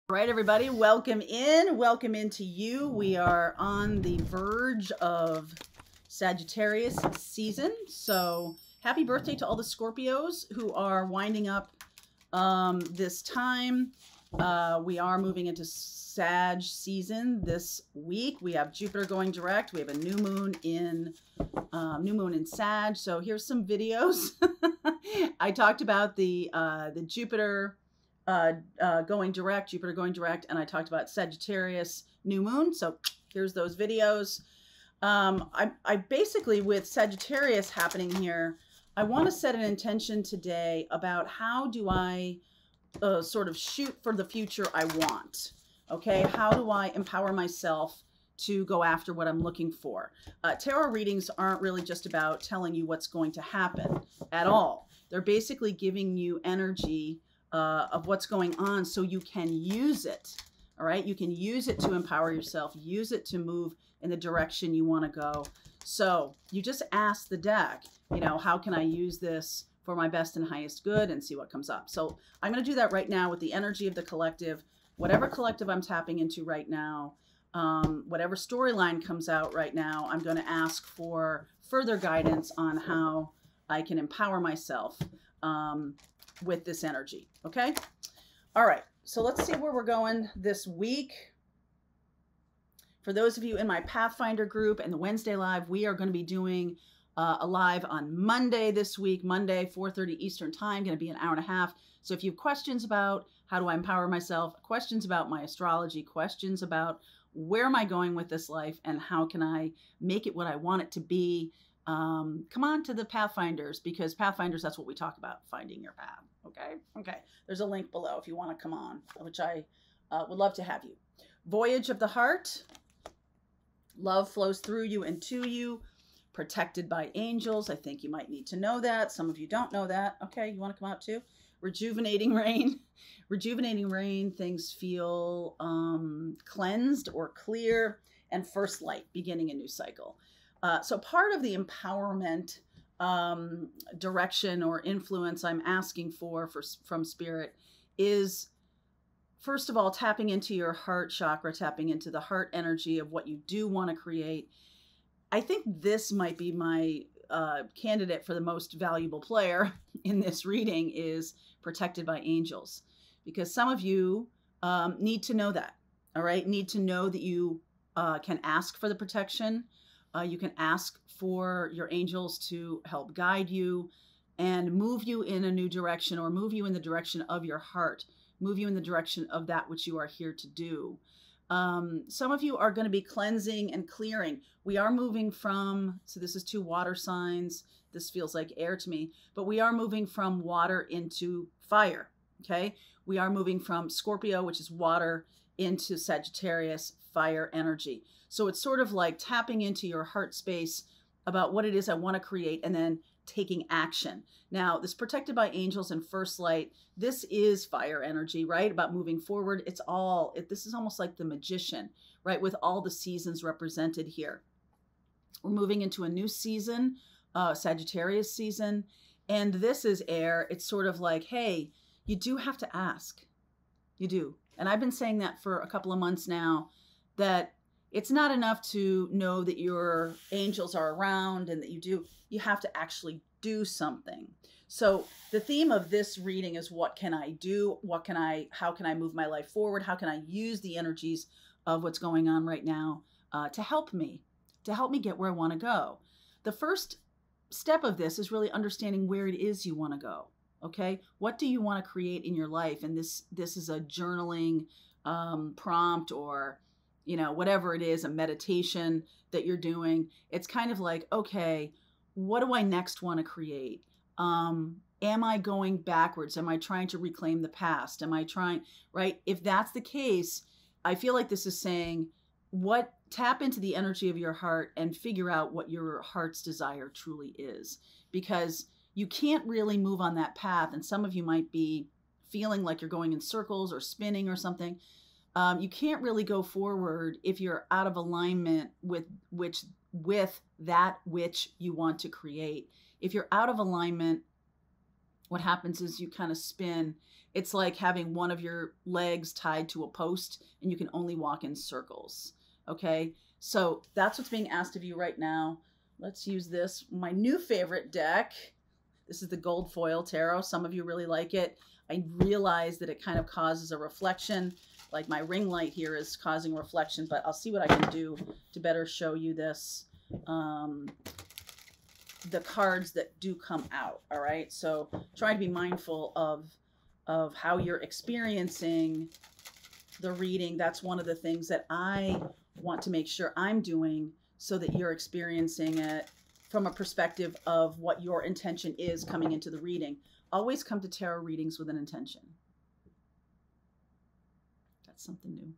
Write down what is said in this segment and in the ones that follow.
All right, everybody, welcome in. Welcome into you. We are on the verge of Sagittarius season. So happy birthday to all the Scorpios who are winding up this time. We are moving into Sag season this week. We have Jupiter going direct. We have a new moon in Sag. So here's some videos. I talked about the Jupiter going direct, and I talked about Sagittarius new moon. So here's those videos. I basically, with Sagittarius happening here, I want to set an intention today about how do I sort of shoot for the future I want. Okay, how do I empower myself to go after what I'm looking for? Tarot readings aren't really just about telling you what's going to happen at all. They're basically giving you energy of what's going on so you can use it. All right, you can use it to empower yourself, use it to move in the direction you want to go. So you just ask the deck, you know, how can I use this for my best and highest good, and see what comes up. So I'm going to do that right now with the energy of the collective, whatever collective I'm tapping into right now, whatever storyline comes out right now, I'm going to ask for further guidance on how I can empower myself with this energy. Okay. All right. So let's see where we're going this week. For those of you in my Pathfinder group and the Wednesday live, we are going to be doing a live on Monday this week, Monday, 4:30 Eastern time, going to be an hour and a half. So if you have questions about how do I empower myself, questions about my astrology, questions about where am I going with this life and how can I make it what I want it to be, come on to the Pathfinders, because Pathfinders, that's what we talk about, finding your path. Okay. There's a link below if you want to come on, which I would love to have you. Voyage of the heart. Love flows through you and to you. Protected by angels. I think you might need to know that. Some of you don't know that. Okay, you want to come out too? Rejuvenating rain. Rejuvenating rain. Things feel cleansed or clear. And first light, beginning a new cycle. So part of the empowerment direction or influence I'm asking from Spirit is, first of all, tapping into your heart chakra, tapping into the heart energy of what you do want to create. I think this might be my candidate for the most valuable player in this reading is protected by angels, because some of you need to know that. All right. Need to know that you can ask for the protection. You can ask for your angels to help guide you and move you in a new direction, or move you in the direction of your heart, move you in the direction of that which you are here to do. Some of you are going to be cleansing and clearing. We are moving from, so this is 2 water signs. This feels like air to me, but we are moving from water into fire. Okay. We are moving from Scorpio, which is water, into Sagittarius, fire energy. So it's sort of like tapping into your heart space about what it is I want to create and then taking action. Now, this protected by angels and first light, this is fire energy, right? About moving forward. It's all, this is almost like the magician, right? With all the seasons represented here. We're moving into a new season, Sagittarius season. And this is air. It's sort of like, hey, you do have to ask. You do. And I've been saying that for a couple of months now, that it's not enough to know that your angels are around and that you have to actually do something. So the theme of this reading is, what can I do? How can I move my life forward? How can I use the energies of what's going on right now to help me get where I want to go? The first step of this is really understanding where it is you want to go. Okay. What do you want to create in your life? And this is a journaling prompt, or, you know, whatever it is, a meditation that you're doing. It's kind of like, okay, what do I next want to create? Am I going backwards? Am I trying to reclaim the past? Am I trying, right? If that's the case, I feel like this is saying, tap into the energy of your heart and figure out what your heart's desire truly is, because you can't really move on that path. And some of you might be feeling like you're going in circles or spinning or something. You can't really go forward if you're out of alignment with that which you want to create. If you're out of alignment, what happens is you kind of spin It's like having one of your legs tied to a post and you can only walk in circles. Okay, so that's what's being asked of you right now. Let's use this, my new favorite deck. This is the Gold Foil Tarot. Some of you really like it. I realize that it kind of causes a reflection, like my ring light here is causing a reflection, but I'll see what I can do to better show you this. The cards that do come out, all right? So try to be mindful of how you're experiencing the reading. That's one of the things that I want to make sure I'm doing so that you're experiencing it from a perspective of what your intention is coming into the reading. Always come to tarot readings with an intention. That's something new.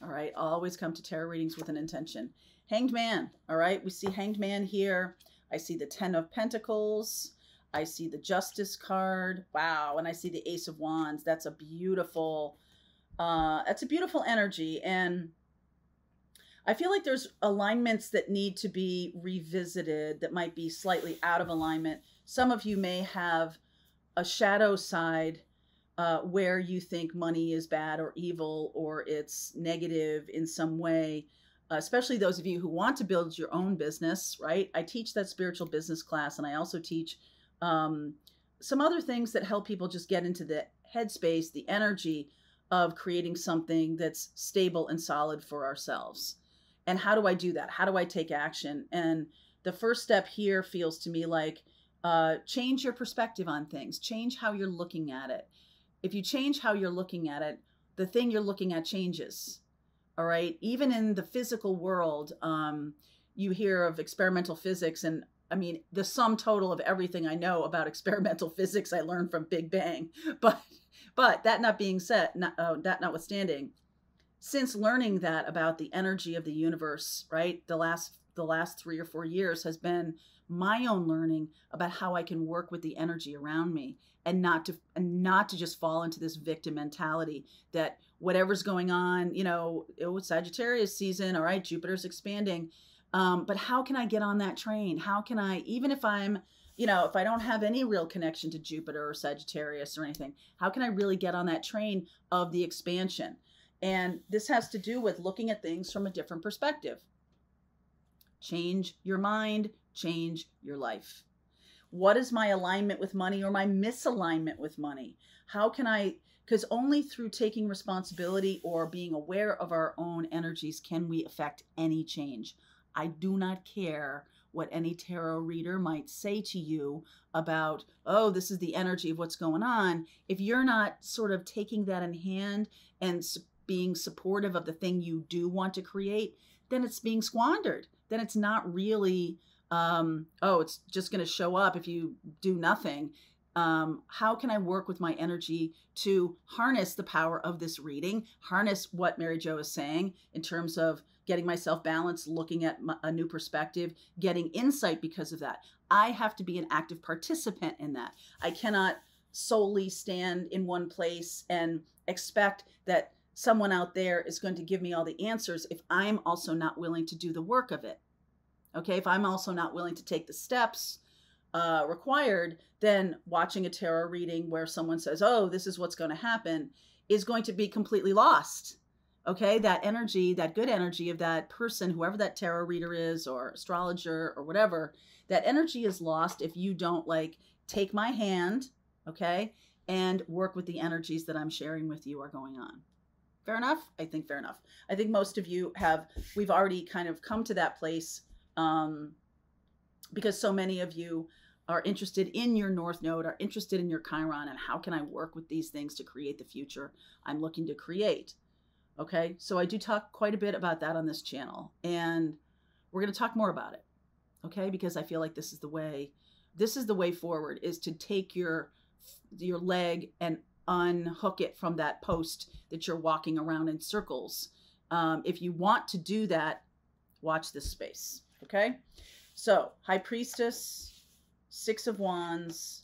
All right, always come to tarot readings with an intention. Hanged Man, all right? We see Hanged Man here. I see the 10 of Pentacles. I see the Justice card. Wow, and I see the Ace of Wands. That's a beautiful energy. And I feel like there's alignments that need to be revisited that might be slightly out of alignment. Some of you may have a shadow side where you think money is bad or evil or it's negative in some way, especially those of you who want to build your own business, right? I teach that spiritual business class, and I also teach some other things that help people just get into the headspace, the energy of creating something that's stable and solid for ourselves. And how do I do that? How do I take action? And the first step here feels to me like change your perspective on things. Change how you're looking at it. If you change how you're looking at it, the thing you're looking at changes. All right. Even in the physical world, you hear of experimental physics. And I mean, the sum total of everything I know about experimental physics, I learned from Big Bang. But that not being said, that notwithstanding, since learning that about the energy of the universe, right, the last 3 or 4 years has been my own learning about how I can work with the energy around me and not to just fall into this victim mentality that whatever's going on, you know, it's Sagittarius season, all right, Jupiter's expanding. But how can I get on that train? How can I, even if I'm, you know, if I don't have any real connection to Jupiter or Sagittarius or anything, how can I really get on that train of the expansion? And this has to do with looking at things from a different perspective. Change your mind, change your life. What is my alignment with money or my misalignment with money? How can I, because only through taking responsibility or being aware of our own energies can we affect any change. I do not care what any tarot reader might say to you about, oh, this is the energy of what's going on. If you're not sort of taking that in hand and being supportive of the thing you do want to create, then it's being squandered. Then it's not really, oh, it's just going to show up if you do nothing. How can I work with my energy to harness the power of this reading, harness what Mary Jo is saying in terms of getting myself balanced, looking at a new perspective, getting insight because of that. I have to be an active participant in that. I cannot solely stand in one place and expect that someone out there is going to give me all the answers if I'm also not willing to do the work of it. Okay, if I'm also not willing to take the steps required, then watching a tarot reading where someone says, oh, this is what's going to happen, is going to be completely lost. Okay, that energy, that good energy of that person, whoever that tarot reader is or astrologer or whatever, that energy is lost if you don't like take my hand, okay, and work with the energies that I'm sharing with you are going on. Fair enough? I think fair enough. I think most of you we've already kind of come to that place because so many of you are interested in your North Node, are interested in your Chiron, and how can I work with these things to create the future I'm looking to create. Okay, so I do talk quite a bit about that on this channel, and we're going to talk more about it, okay, because I feel like this is the way forward, is to take your leg and unhook it from that post that you're walking around in circles. If you want to do that, watch this space, okay? So, High Priestess, 6 of Wands,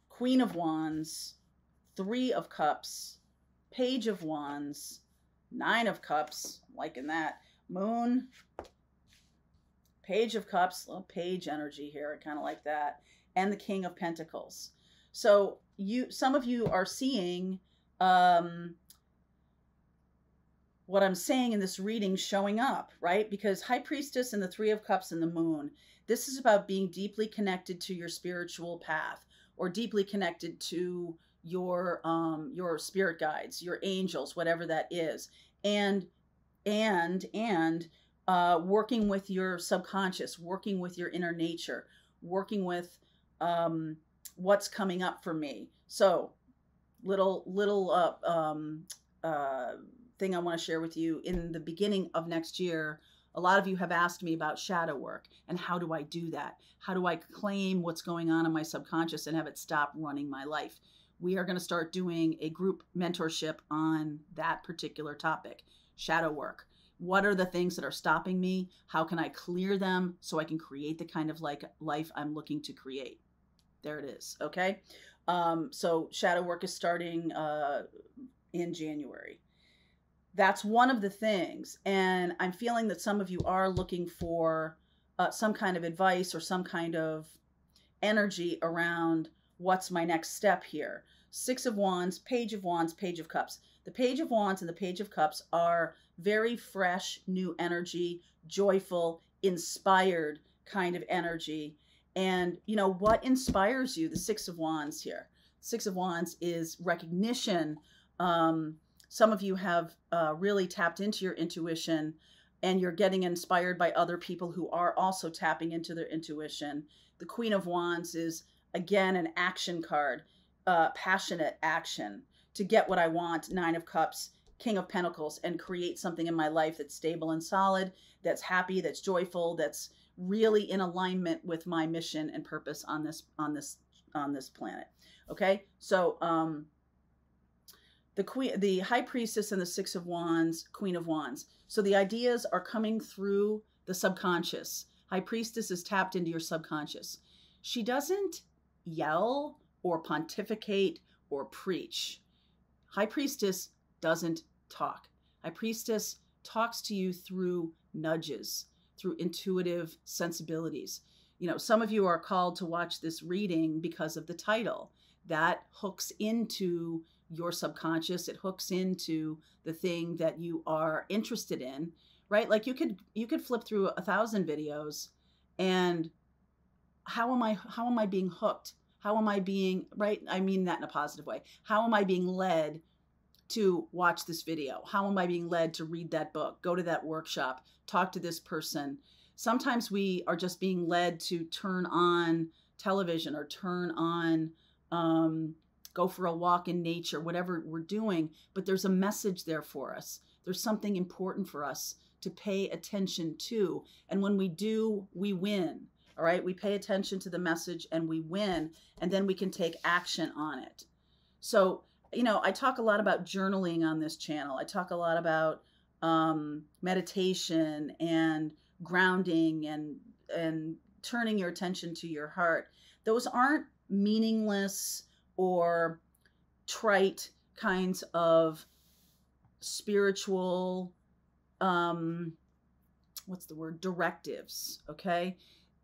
Queen of Wands, 3 of Cups, Page of Wands, 9 of Cups, I'm liking that, Moon, Page of Cups, little page energy here, I kind of like that, and the King of Pentacles. So some of you are seeing what I'm saying in this reading showing up, right? Because High Priestess and the Three of Cups and the Moon, this is about being deeply connected to your spiritual path, or deeply connected to your spirit guides, your angels, whatever that is, and working with your subconscious, working with your inner nature, working with what's coming up for me. So little thing I want to share with you. In the beginning of next year, a lot of you have asked me about shadow work and how do I do that? How do I claim what's going on in my subconscious and have it stop running my life? We are going to start doing a group mentorship on that particular topic, shadow work. What are the things that are stopping me? How can I clear them so I can create the kind of life I'm looking to create? There it is. Okay. So shadow work is starting in January. That's one of the things. And I'm feeling that some of you are looking for some kind of advice or some kind of energy around what's my next step here. Six of Wands, Page of Wands, Page of Cups. The Page of Wands and the Page of Cups are very fresh, new energy, joyful, inspired kind of energy. And you know what inspires you? The Six of Wands here. Six of Wands is recognition. Some of you have really tapped into your intuition, and you're getting inspired by other people who are also tapping into their intuition. The Queen of Wands is, again, an action card, passionate action to get what I want. Nine of Cups, King of Pentacles, and create something in my life that's stable and solid, that's happy, that's joyful, that's really in alignment with my mission and purpose on this planet. Okay, so the High Priestess and the Six of Wands, Queen of Wands. So the ideas are coming through the subconscious. High Priestess is tapped into your subconscious. She doesn't yell or pontificate or preach. High Priestess doesn't talk. High Priestess talks to you through nudges, through intuitive sensibilities. You know, some of you are called to watch this reading because of the title. That hooks into your subconscious. It hooks into the thing that you are interested in, right? Like you could flip through 1,000 videos, and how am I being hooked? How am I being, right? I mean that in a positive way. How am I being led to watch this video? How am I being led to read that book, go to that workshop, talk to this person? Sometimes we are just being led to turn on television or turn on, go for a walk in nature, whatever we're doing, but there's a message there for us. There's something important for us to pay attention to. And when we do, we win. All right. We pay attention to the message and we win, and then we can take action on it. So, you know, I talk a lot about journaling on this channel. I talk a lot about meditation and grounding and turning your attention to your heart. Those aren't meaningless or trite kinds of spiritual, what's the word? Directives. Okay.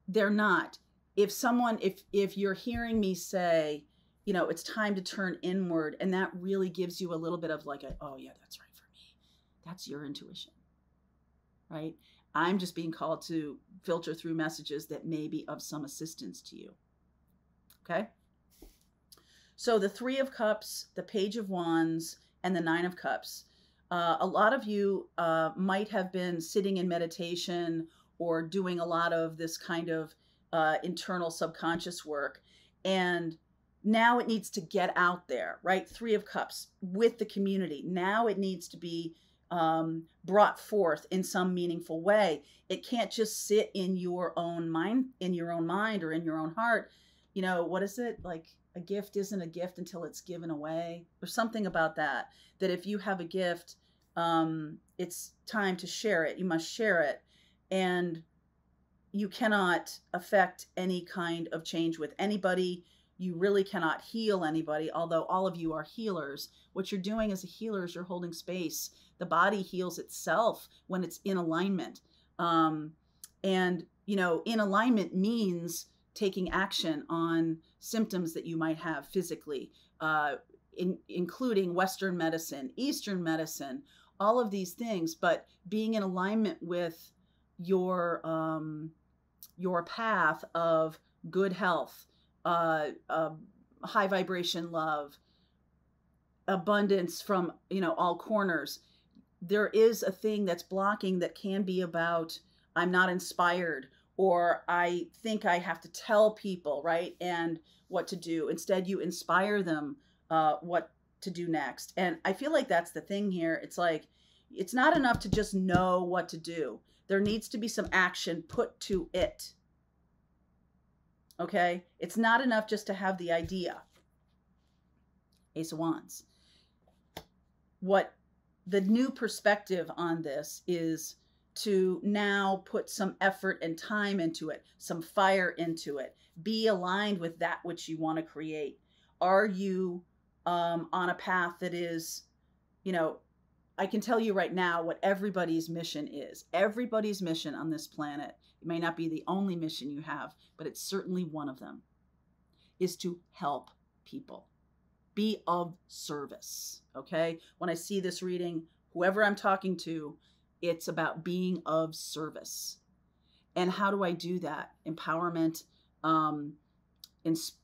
They're not. If you're hearing me say, you know, it's time to turn inward, and that really gives you a little bit of like oh yeah, that's right for me. That's your intuition, right? I'm just being called to filter through messages that may be of some assistance to you. Okay. So the Three of Cups, the Page of Wands, and the Nine of Cups. A lot of you might have been sitting in meditation or doing a lot of this kind of internal subconscious work. And now it needs to get out there, right? Three of Cups with the community. Now it needs to be brought forth in some meaningful way. It can't just sit in your own mind, or in your own heart. You know, what is it? Like, a gift isn't a gift until it's given away, or something about that. That if you have a gift, it's time to share it. You must share it. And you cannot affect any kind of change with anybody. You really cannot heal anybody, although all of you are healers. What you're doing as a healer is you're holding space. The body heals itself when it's in alignment. And, you know, in alignment means taking action on symptoms that you might have physically, including Western medicine, Eastern medicine, all of these things, but being in alignment with your path of good health, high vibration love, abundance from, all corners. There is a thing that's blocking that can be about, I'm not inspired, or I think I have to tell people, right, and what to do. Instead, you inspire them what to do next. And I feel like that's the thing here. It's like, it's not enough to just know what to do. There needs to be some action put to it. Okay? It's not enough just to have the idea. Ace of Wands. What the new perspective on this is to now put some effort and time into it, some fire into it. Be aligned with that which you want to create. Are you on a path that is, I can tell you right now what everybody's mission is. Everybody's mission on this planet, it may not be the only mission you have, but it's certainly one of them, is to help people. Be of service, okay? When I see this reading, whoever I'm talking to, it's about being of service. And how do I do that? Empowerment,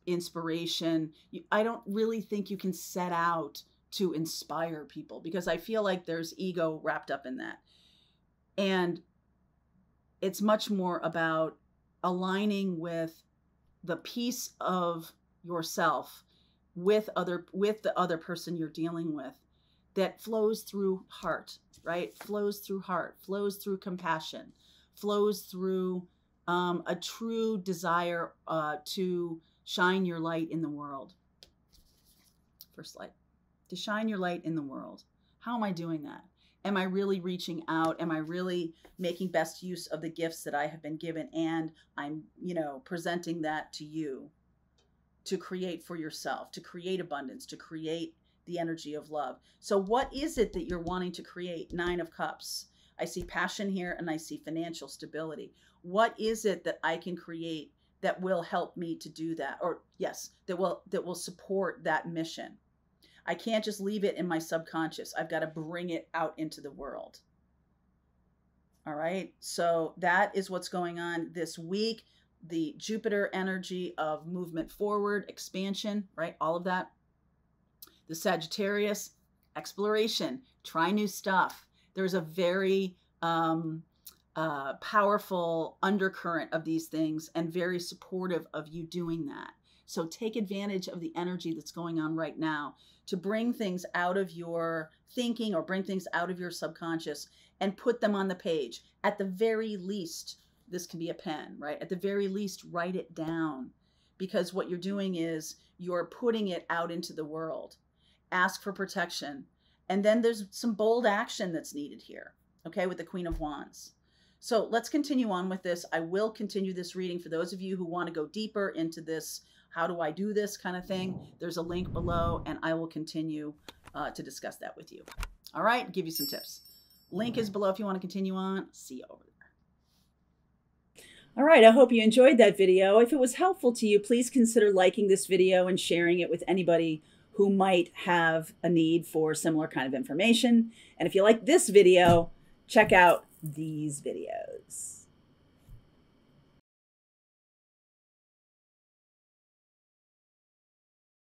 inspiration. I don't really think you can set out to inspire people, because I feel like there's ego wrapped up in that. And it's much more about aligning with the piece of yourself with the other person you're dealing with that flows through heart, right? Flows through heart, flows through compassion, flows through a true desire to shine your light in the world. First light. To shine your light in the world. How am I doing that? Am I really reaching out? Am I really making best use of the gifts that I have been given? And I'm, presenting that to you to create for yourself, to create abundance, to create the energy of love. So what is it that you're wanting to create? 9 of Cups. I see passion here and I see financial stability. What is it that I can create that will help me to do that? Or yes, that will support that mission. I can't just leave it in my subconscious. I've got to bring it out into the world. All right. So that is what's going on this week. The Jupiter energy of movement forward, expansion, right? All of that. The Sagittarius, exploration, try new stuff. There's a very powerful undercurrent of these things and very supportive of you doing that. So take advantage of the energy that's going on right now to bring things out of your thinking or bring things out of your subconscious and put them on the page. At the very least, this can be a pen, right? At the very least, write it down, because what you're doing is you're putting it out into the world. Ask for protection. And then there's some bold action that's needed here, okay, with the Queen of Wands. So let's continue on with this. I will continue this reading for those of you who want to go deeper into this, how do I do this kind of thing. There's a link below and I will continue to discuss that with you. All right, give you some tips. Link is below if you want to continue on. See you over there. All right, I hope you enjoyed that video. If it was helpful to you, please consider liking this video and sharing it with anybody who might have a need for similar kind of information. And if you like this video, check out these videos.